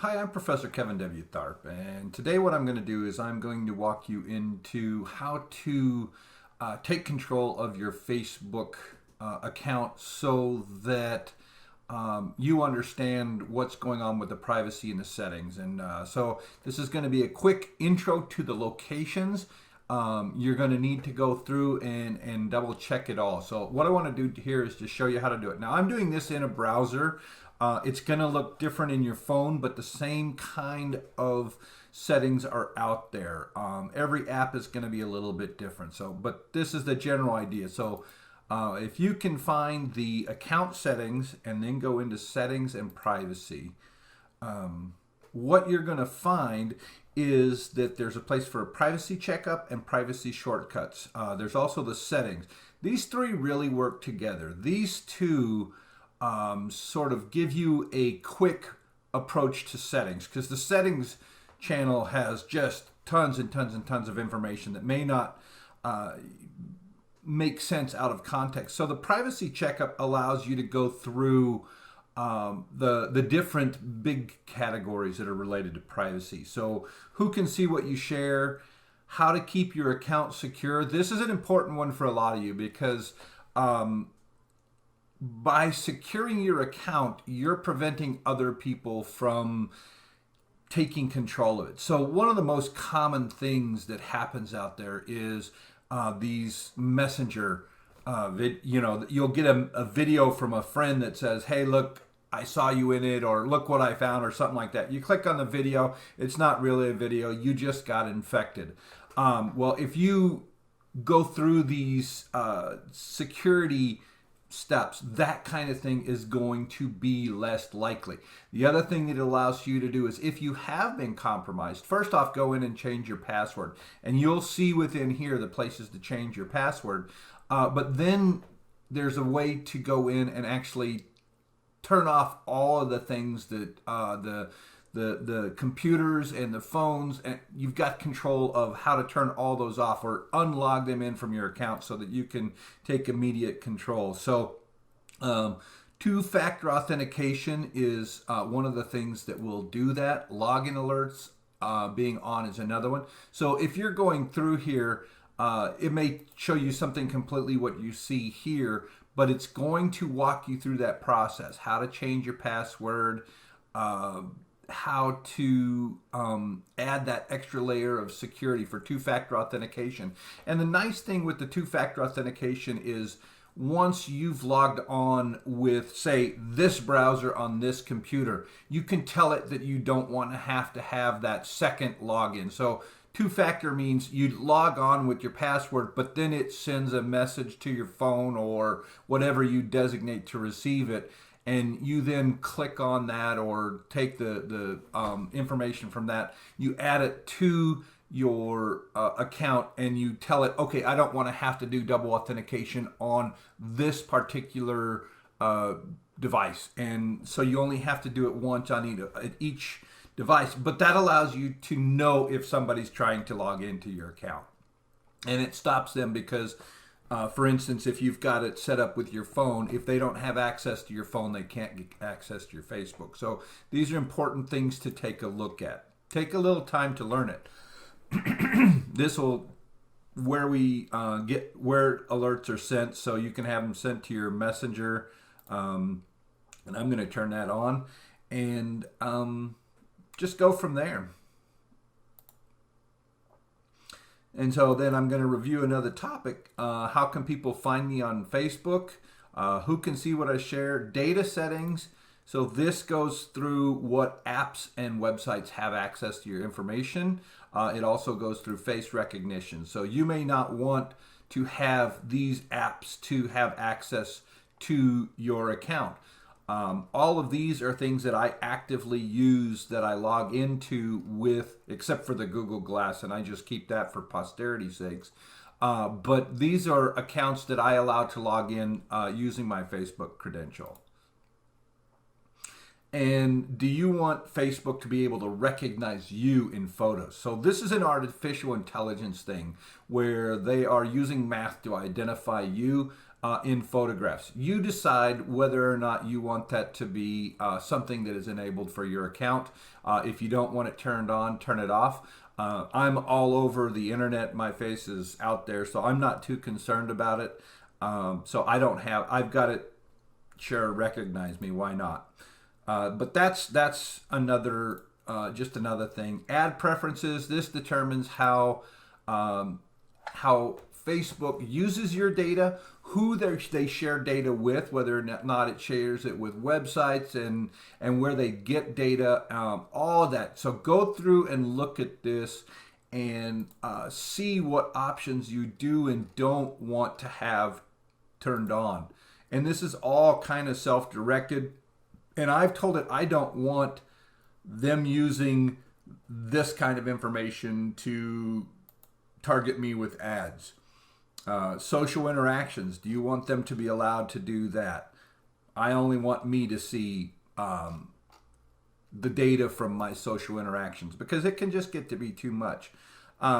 Hi, I'm Professor Kevin W. Tharp, and today what I'm going to do is I'm going to walk you into how to take control of your Facebook account so that you understand what's going on with the privacy and the settings. And so this is going to be a quick intro to the locations. You're going to need to go through and double check it all. So what I want to do here is just show you how to do it. Now I'm doing this in a browser. It's going to look different in your phone, but the same kind of settings are out there. Every app is going to be a little bit different. But this is the general idea. So if you can find the account settings and then go into settings and privacy, what you're going to find is that there's a place for a privacy checkup and privacy shortcuts. There's also the settings. These three really work together. These two sort of give you a quick approach to settings, because the settings channel has just tons and tons and tons of information that may not make sense out of context. So the privacy checkup allows you to go through the different big categories that are related to privacy. So who can see what you share, how to keep your account secure. This is an important one for a lot of you because by securing your account, you're preventing other people from taking control of it. So one of the most common things that happens out there is these messenger, you'll get a video from a friend that says, hey, look, I saw you in it, or look what I found, or something like that. You click on the video, it's not really a video, you just got infected. Well, if you go through these security steps, that kind of thing is going to be less likely. The other thing that it allows you to do is, if you have been compromised, first off, go in and change your password. And you'll see within here the places to change your password. But then there's a way to go in and actually turn off all of the things that the computers and the phones, and you've got control of how to turn all those off or unlog them in from your account so that you can take immediate control. So two-factor authentication is one of the things that will do that. Login alerts being on is another one. So if you're going through here, it may show you something completely what you see here, but it's going to walk you through that process, how to change your password, how to add that extra layer of security for two-factor authentication. And the nice thing with the two-factor authentication is, once you've logged on with, say, this browser on this computer, you can tell it that you don't want to have that second login. So two-factor means you log on with your password, but then it sends a message to your phone or whatever you designate to receive it, and you then click on that or take the information from that. You add it to your account and you tell it, okay, I don't want to have to do double authentication on this particular device. And so you only have to do it once on each device. But that allows you to know if somebody's trying to log into your account. And it stops them because, for instance, if you've got it set up with your phone, if they don't have access to your phone, they can't get access to your Facebook. So these are important things to take a look at. Take a little time to learn it. This will where we get where alerts are sent, so you can have them sent to your messenger, and I'm going to turn that on and just go from there. And so then I'm going to review another topic. How can people find me on Facebook? Who can see what I share? Data settings. So this goes through what apps and websites have access to your information. It also goes through face recognition. So you may not want to have these apps to have access to your account. All of these are things that I actively use, that I log into with, except for the Google Glass, and I just keep that for posterity's sakes. But these are accounts that I allow to log in using my Facebook credential. And do you want Facebook to be able to recognize you in photos? So this is an artificial intelligence thing where they are using math to identify you. in photographs. You decide whether or not you want that to be something that is enabled for your account. If you don't want it turned on, turn it off. I'm all over the internet. My face is out there, so I'm not too concerned about it. So I've got it. Sure, recognize me. Why not? But that's another, just another thing. Ad preferences. This determines how Facebook uses your data, who they share data with, whether or not it shares it with websites, and where they get data, all of that. So go through and look at this and see what options you do and don't want to have turned on. And this is all kind of self-directed. And I've told it I don't want them using this kind of information to target me with ads. Social interactions. Do you want them to be allowed to do that? I only want me to see the data from my social interactions because it can just get to be too much.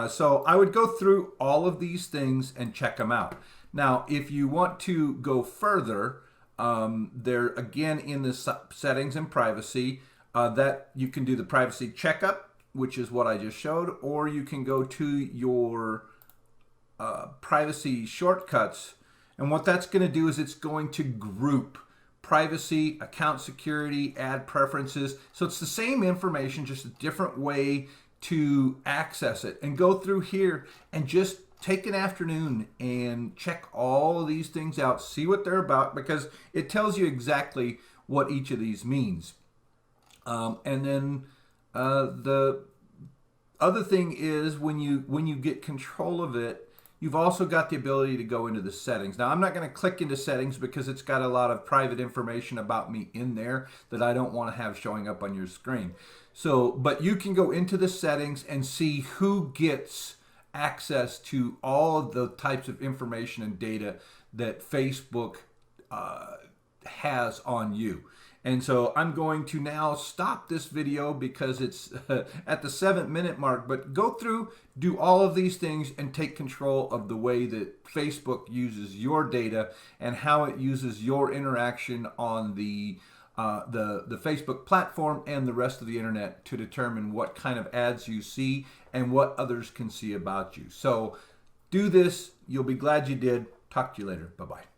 So I would go through all of these things and check them out. Now, if you want to go further, there again in the settings and privacy, that you can do the privacy checkup, which is what I just showed, or you can go to your privacy shortcuts, and what that's going to do is it's going to group privacy, account security, ad preferences. So it's the same information, just a different way to access it. And go through here and just take an afternoon and check all of these things out, see what they're about, because it tells you exactly what each of these means. And then the other thing is when you get control of it, you've also got the ability to go into the settings. Now, I'm not going to click into settings because it's got a lot of private information about me in there that I don't want to have showing up on your screen. So, but you can go into the settings and see who gets access to all of the types of information and data that Facebook has on you. And so I'm going to now stop this video because it's at the 7-minute mark, but go through, do all of these things and take control of the way that Facebook uses your data and how it uses your interaction on the Facebook platform and the rest of the internet to determine what kind of ads you see and what others can see about you. So do this. You'll be glad you did. Talk to you later. Bye-bye.